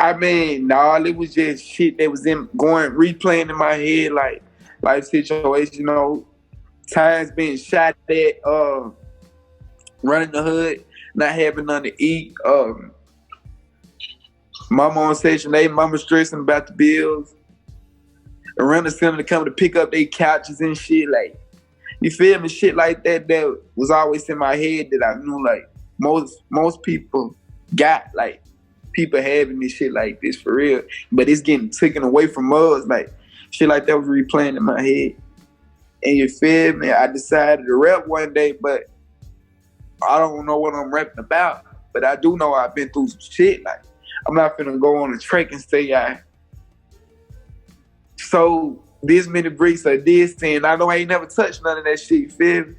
I mean, nah, it was just shit that was replaying in my head, like life situation, times being shot at, running the hood, not having nothing to eat, mama on Section 8, mama stressing about the bills, around the center to come to pick up their couches and shit, like, you feel me? Shit like that was always in my head that I knew, like, most people got, like, people having this shit like this for real, but it's getting taken away from us, like, shit like that was replaying in my head. And you feel me? I decided to rap one day, but I don't know what I'm rapping about, but I do know I've been through some shit, like, I'm not finna go on a trek and say I sold this many bricks or this, and I know I ain't never touched none of that shit, you feel me?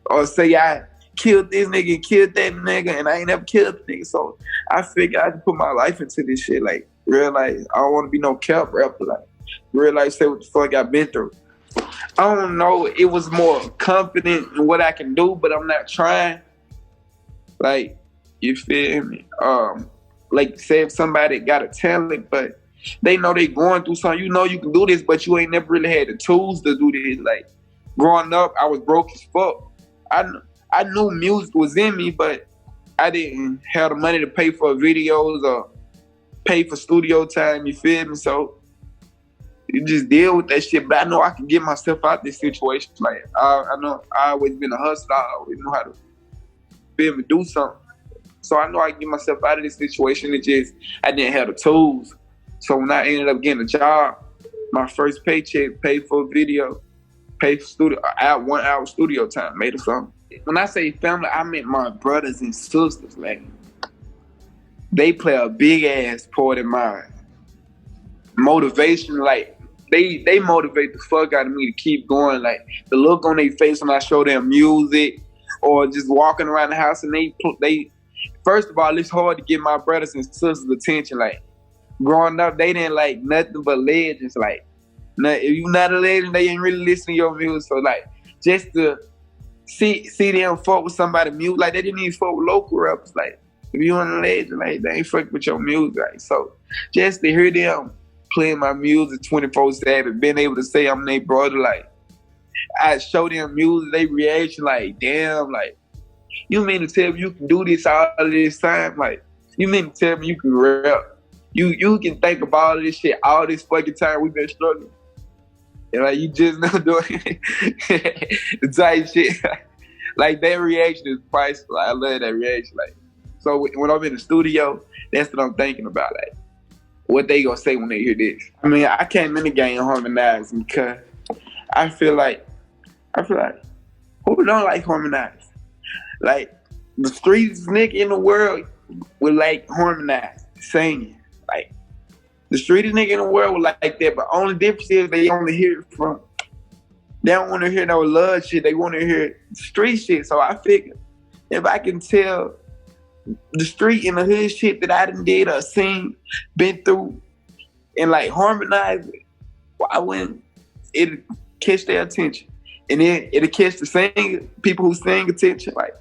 Or say I killed this nigga and killed that nigga, and I ain't never killed the nigga. So I figured I could put my life into this shit, like, realize I don't want to be no cap rapper, like, realize say what the fuck I've been through. I don't know, it was more confident in what I can do, but I'm not trying. Like, you feel me? Like, say if somebody got a talent, but they know they going through something, you can do this, but you ain't never really had the tools to do this. Like, growing up, I was broke as fuck. I knew music was in me, but I didn't have the money to pay for videos or pay for studio time, you feel me? So you just deal with that shit. But I know I can get myself out this situation. Like, I know I always been a hustler. I always know how to feel me do something. So I know I can get myself out of this situation. It just, I didn't have the tools. So when I ended up getting a job, my first paycheck paid for a video, paid for 1 hour studio time, made a song. When I say family, I meant my brothers and sisters. Like, they play a big ass part in my motivation. Like, they motivate the fuck out of me to keep going. Like, the look on their face when I show them music or just walking around the house, and they first of all, it's hard to get my brothers and sisters' attention. Like, growing up, they didn't like nothing but legends. Like, if you're not a legend, they ain't really listening to your music. So, like, just to see them fuck with somebody music, like, they didn't even fuck with local rappers. Like, if you ain't a legend, like, they ain't fuck with your music. Like, so just to hear them playing my music 24/7, being able to say I'm their brother, like, I show them music, they reaction like, damn, like, you mean to tell me you can do this all of this time? Like, you mean to tell me you can rap? You can think about all this shit all this fucking time we've been struggling. And, like, you just not doing the type shit. Like, that reaction is priceless. Like, I love that reaction. Like, so when I'm in the studio, that's what I'm thinking about. Like, what they gonna say when they hear this. I mean, I came in the game harmonizing because I feel like who don't like harmonizing? Like, the streets nigga in the world would like harmonizing, singing. Like, the streetest nigga in the world would like that, but only difference is they only hear it from. They don't want to hear no love shit. They want to hear street shit. So I figured if I can tell the street and the hood shit that I done did or seen, been through, and like harmonize it, why wouldn't it catch their attention? And then it'll catch the people who sing attention. Like,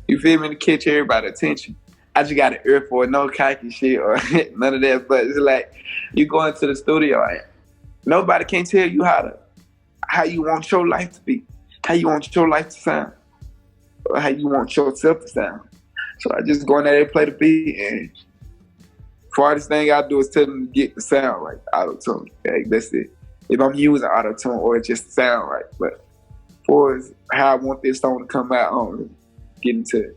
you feel me? To catch everybody's attention. I just got an ear for it, no cocky shit or none of that. But it's like, you go into the studio, and nobody can tell you how you want your life to be, how you want your life to sound, or how you want yourself to sound. So I just go in there and play the beat, and the hardest thing I do is tell them to get the sound right, auto-tune. Okay? That's it. If I'm using auto-tune or just sound right. But as far as how I want this song to come out, I don't really get into it.